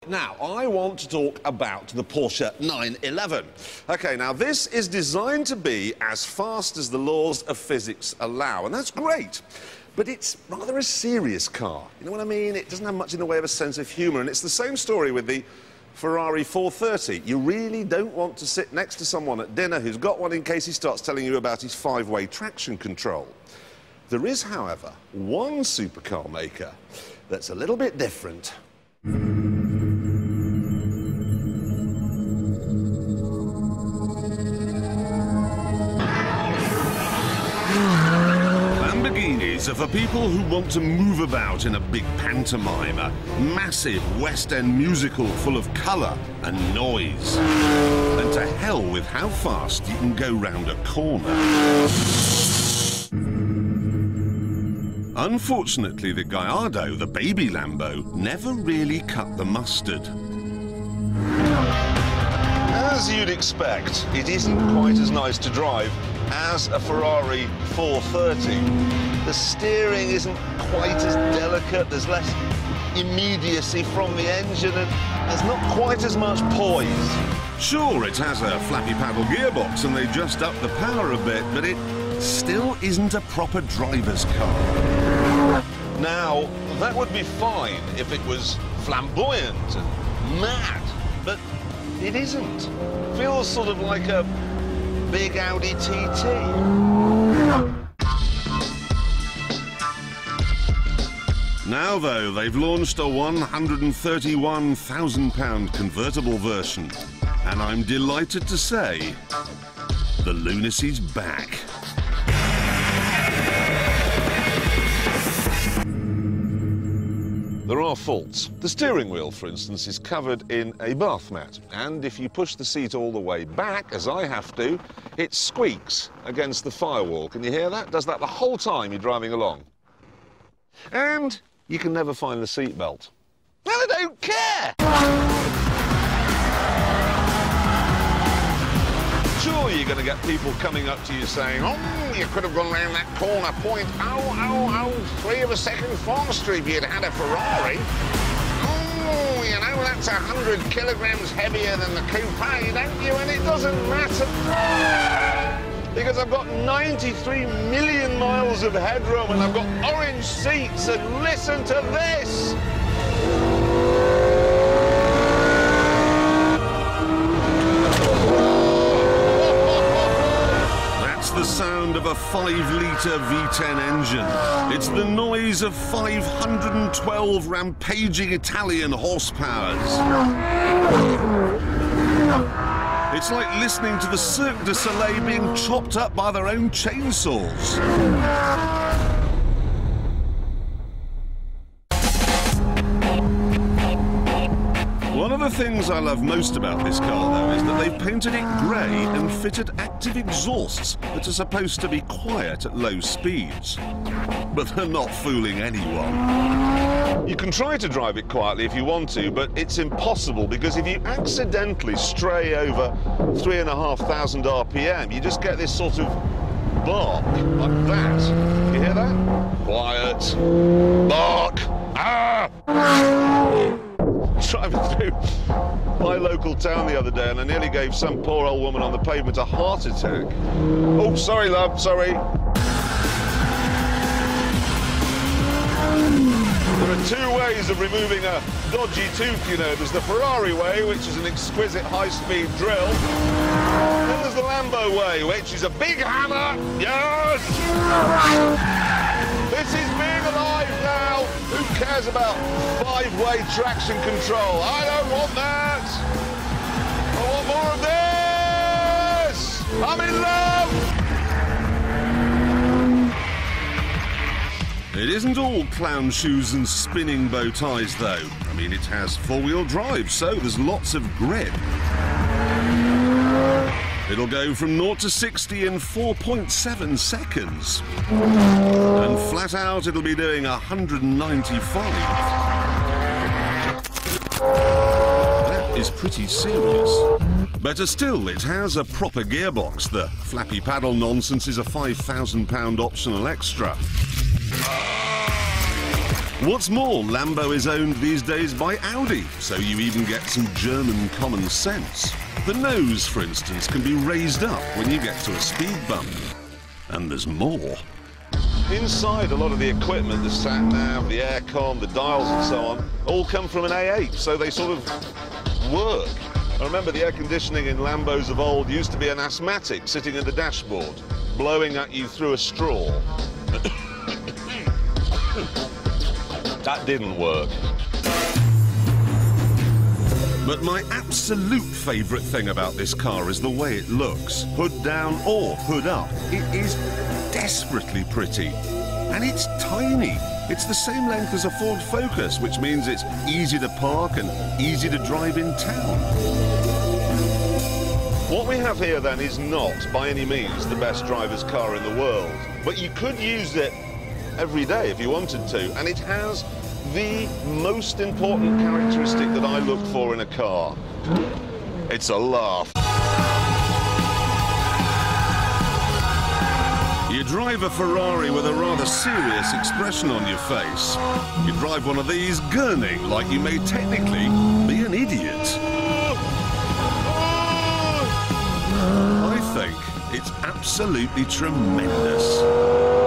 Now, I want to talk about the Porsche 911. OK, now this is designed to be as fast as the laws of physics allow, and that's great. But it's rather a serious car. You know what I mean? It doesn't have much in the way of a sense of humour, and it's the same story with the Ferrari 430. You really don't want to sit next to someone at dinner who's got one in case he starts telling you about his five-way traction control. There is, however, one supercar maker that's a little bit different. Lamborghinis are for people who want to move about in a big pantomime, a massive West End musical full of colour and noise. And to hell with how fast you can go round a corner. Unfortunately, the Gallardo, the baby Lambo, never really cut the mustard. As you'd expect, it isn't quite as nice to drive as a Ferrari 430. The steering isn't quite as delicate, there's less immediacy from the engine, and there's not quite as much poise. Sure, it has a flappy paddle gearbox and they just up the power a bit, but it still isn't a proper driver's car. Now, that would be fine if it was flamboyant and mad, but it isn't. Feels sort of like a big Audi TT. Now, though, they've launched a £131,000 convertible version, and I'm delighted to say the lunacy's back. There are faults. The steering wheel, for instance, is covered in a bath mat, and if you push the seat all the way back, as I have to, it squeaks against the firewall. Can you hear that? Does that the whole time you're driving along. And you can never find the seat belt. Well, I don't care! Sure, you're going to get people coming up to you saying, oh, you could have gone round that corner point, 3 of a second faster if you'd had a Ferrari. Oh, you know, that's 100 kilograms heavier than the coupe, don't you? And it doesn't matter. Because I've got 93 million miles of headroom and I've got orange seats, and listen to this! The sound of a 5-litre V10 engine. It's the noise of 512 rampaging Italian horsepowers. It's like listening to the Cirque du Soleil being chopped up by their own chainsaws. One of the things I love most about this car, though, is that they've painted it grey and fitted active exhausts that are supposed to be quiet at low speeds. But they're not fooling anyone. You can try to drive it quietly if you want to, but it's impossible, because if you accidentally stray over 3,500 RPM, you just get this sort of bark, like that. You hear that? Quiet. Bark. Ah! Driving through my local town the other day, and I nearly gave some poor old woman on the pavement a heart attack. Oh, sorry, love, sorry. There are two ways of removing a dodgy tooth, you know. There's the Ferrari way, which is an exquisite high-speed drill. Then there's the Lambo way, which is a big hammer. Yes! This is being alive now. Who cares about 5-way traction control? I don't want that. I want more of this. I'm in love. It isn't all clown shoes and spinning bow ties, though. I mean, it has 4-wheel drive, so there's lots of grip. It'll go from 0 to 60 in 4.7 seconds. And flat out, it'll be doing 195. That is pretty serious. Better still, it has a proper gearbox. The flappy paddle nonsense is a £5,000 optional extra. What's more, Lambo is owned these days by Audi, so you even get some German common sense. The nose, for instance, can be raised up when you get to a speed bump. And there's more. Inside, a lot of the equipment, the sat-nav, the aircon, the dials and so on, all come from an A8, so they sort of work. I remember the air conditioning in Lambos of old used to be an asthmatic sitting in the dashboard, blowing at you through a straw. That didn't work. But my absolute favourite thing about this car is the way it looks. Hood down or hood up. It is desperately pretty. And it's tiny. It's the same length as a Ford Focus, which means it's easy to park and easy to drive in town. What we have here then is not, by any means, the best driver's car in the world. But you could use it every day if you wanted to, and it has the most important characteristic that I look for in a car. It's a laugh. You drive a Ferrari with a rather serious expression on your face. You drive one of these gurning like you may technically be an idiot. I think it's absolutely tremendous.